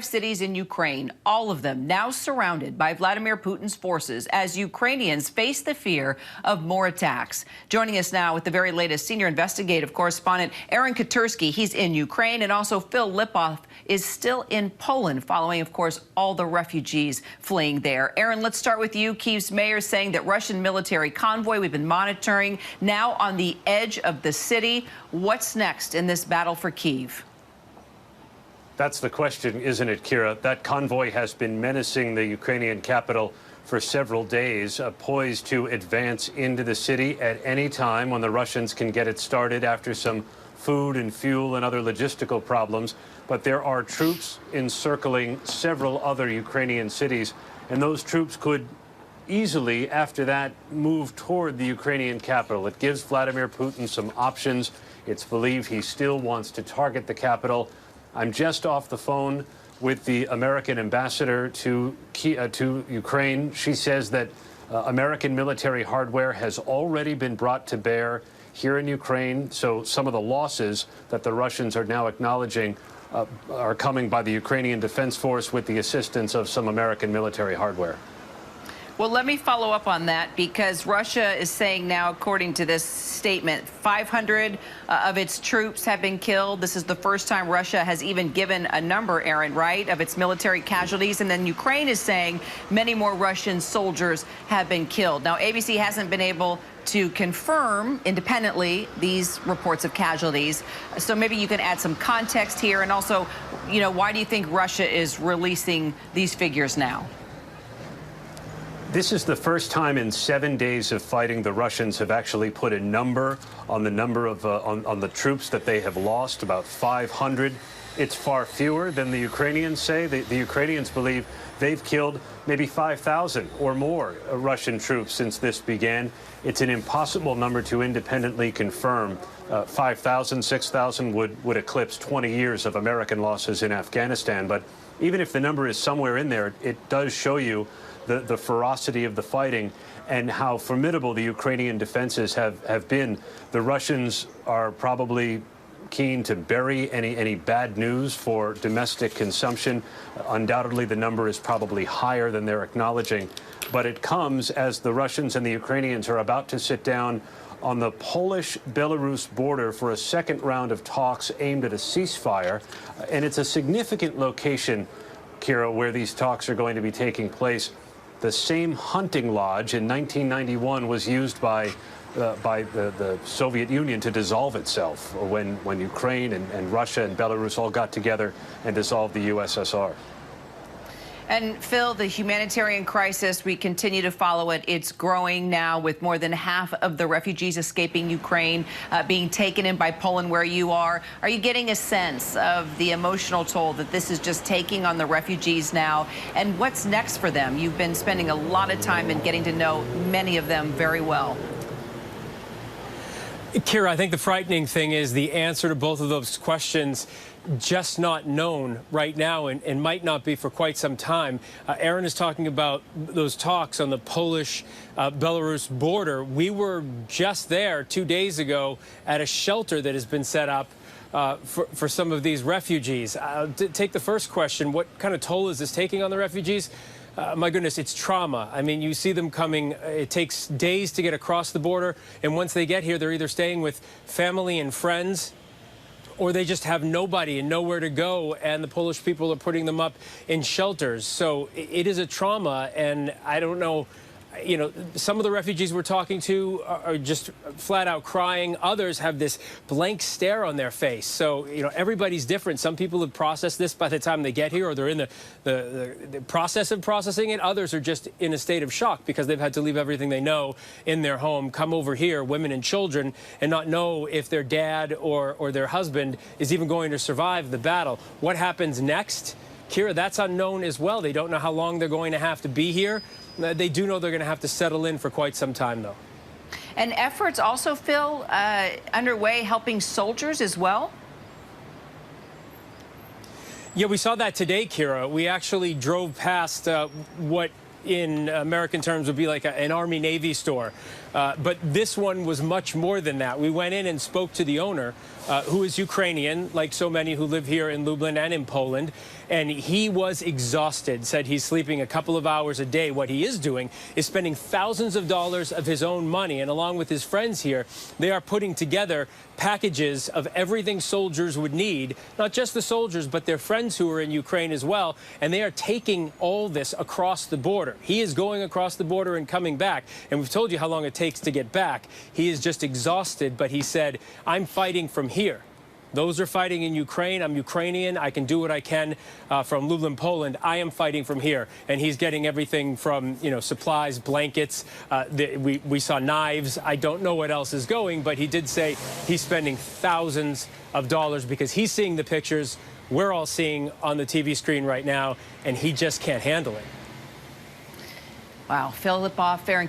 Cities in Ukraine, all of them now surrounded by Vladimir Putin's forces as Ukrainians face the fear of more attacks. Joining us now with the very latest, senior investigative correspondent Aaron Katersky. He's in Ukraine, and also Phil Lipoff is still in Poland following, of course, all the refugees fleeing there. Aaron, let's start with you. Kyiv's mayor saying that Russian military convoy we've been monitoring now on the edge of the city. What's next in this battle for Kyiv? That's the question, isn't it, Kira? That convoy has been menacing the Ukrainian capital for several days, poised to advance into the city at any time when the Russians can get it started after some food and fuel and other logistical problems. But there are troops encircling several other Ukrainian cities, and those troops could easily, after that, move toward the Ukrainian capital. It gives Vladimir Putin some options. It's believed he still wants to target the capital. I'm just off the phone with the American ambassador to Ukraine. She says that American military hardware has already been brought to bear here in Ukraine. So some of the losses that the Russians are now acknowledging are coming by the Ukrainian Defense Force with the assistance of some American military hardware. Well, let me follow up on that, because Russia is saying now, according to this statement, 500 of its troops have been killed. This is the first time Russia has even given a number, Aaron, right, of its military casualties. And then Ukraine is saying many more Russian soldiers have been killed. Now, ABC hasn't been able to confirm independently these reports of casualties. So maybe you can add some context here. And also, you know, why do you think Russia is releasing these figures now? This is the first time in 7 days of fighting the Russians have actually put a number on the number of on the troops that they have lost, about 500. It's far fewer than the Ukrainians say. The Ukrainians believe they've killed maybe 5,000 or more Russian troops since this began. It's an impossible number to independently confirm. 5,000, 6,000 would eclipse 20 years of American losses in Afghanistan. But even if the number is somewhere in there, it does show you the ferocity of the fighting and how formidable the Ukrainian defenses have been. The Russians are probably keen to bury any bad news for domestic consumption. Undoubtedly, the number is probably higher than they're acknowledging. But it comes as the Russians and the Ukrainians are about to sit down on the Polish-Belarus border for a second round of talks aimed at a ceasefire. And it's a significant location, Kira, where these talks are going to be taking place. The same hunting lodge in 1991 was used by the Soviet Union to dissolve itself when Ukraine and Russia and Belarus all got together and dissolved the USSR. And Phil, the humanitarian crisis, we continue to follow it. It's growing now with more than half of the refugees escaping Ukraine being taken in by Poland, where you are. Are you getting a sense of the emotional toll that this is just taking on the refugees now? And what's next for them? You've been spending a lot of time and getting to know many of them very well. Kira, I think the frightening thing is the answer to both of those questions just not known right now and might not be for quite some time. Aaron is talking about those talks on the Polish-Belarus border. We were just there 2 days ago at a shelter that has been set up for some of these refugees. Take the first question. What kind of toll is this taking on the refugees? My goodness, it's trauma. I mean, you see them coming. It takes days to get across the border. And once they get here, they're either staying with family and friends, or they just have nobody and nowhere to go. And the Polish people are putting them up in shelters. So it is a trauma. And I don't know, you know, some of the refugees we're talking to are just flat out crying. Others have this blank stare on their face. So, you know, everybody's different. Some people have processed this by the time they get here, or they're in the process of processing it. Others are just in a state of shock because they've had to leave everything they know in their home, come over here, women and children, and not know if their dad or their husband is even going to survive the battle. What happens next? Kira, that's unknown as well. They don't know how long they're going to have to be here. They do know they're going to have to settle in for quite some time, though. And efforts also, Phil, underway helping soldiers as well? Yeah, we saw that today, Kira. We actually drove past what in American terms would be like an Army-Navy store. But this one was much more than that. We went in and spoke to the owner who is Ukrainian, like so many who live here in Lublin and in Poland. And he was exhausted, said he's sleeping a couple of hours a day. What he is doing is spending thousands of dollars of his own money. And along with his friends here, they are putting together packages of everything soldiers would need, not just the soldiers, but their friends who are in Ukraine as well. And they are taking all this across the border. He is going across the border and coming back. And we've told you how long it takes to get back. He is just exhausted, but he said, I'm fighting from here. Those are fighting in Ukraine. I'm Ukrainian. I can do what I can from Lublin, Poland. I am fighting from here. And he's getting everything from, supplies, blankets. We saw knives. I don't know what else is going, but he did say he's spending thousands of dollars because he's seeing the pictures we're all seeing on the TV screen right now, and he just can't handle it. Wow. Philip off, Aaron.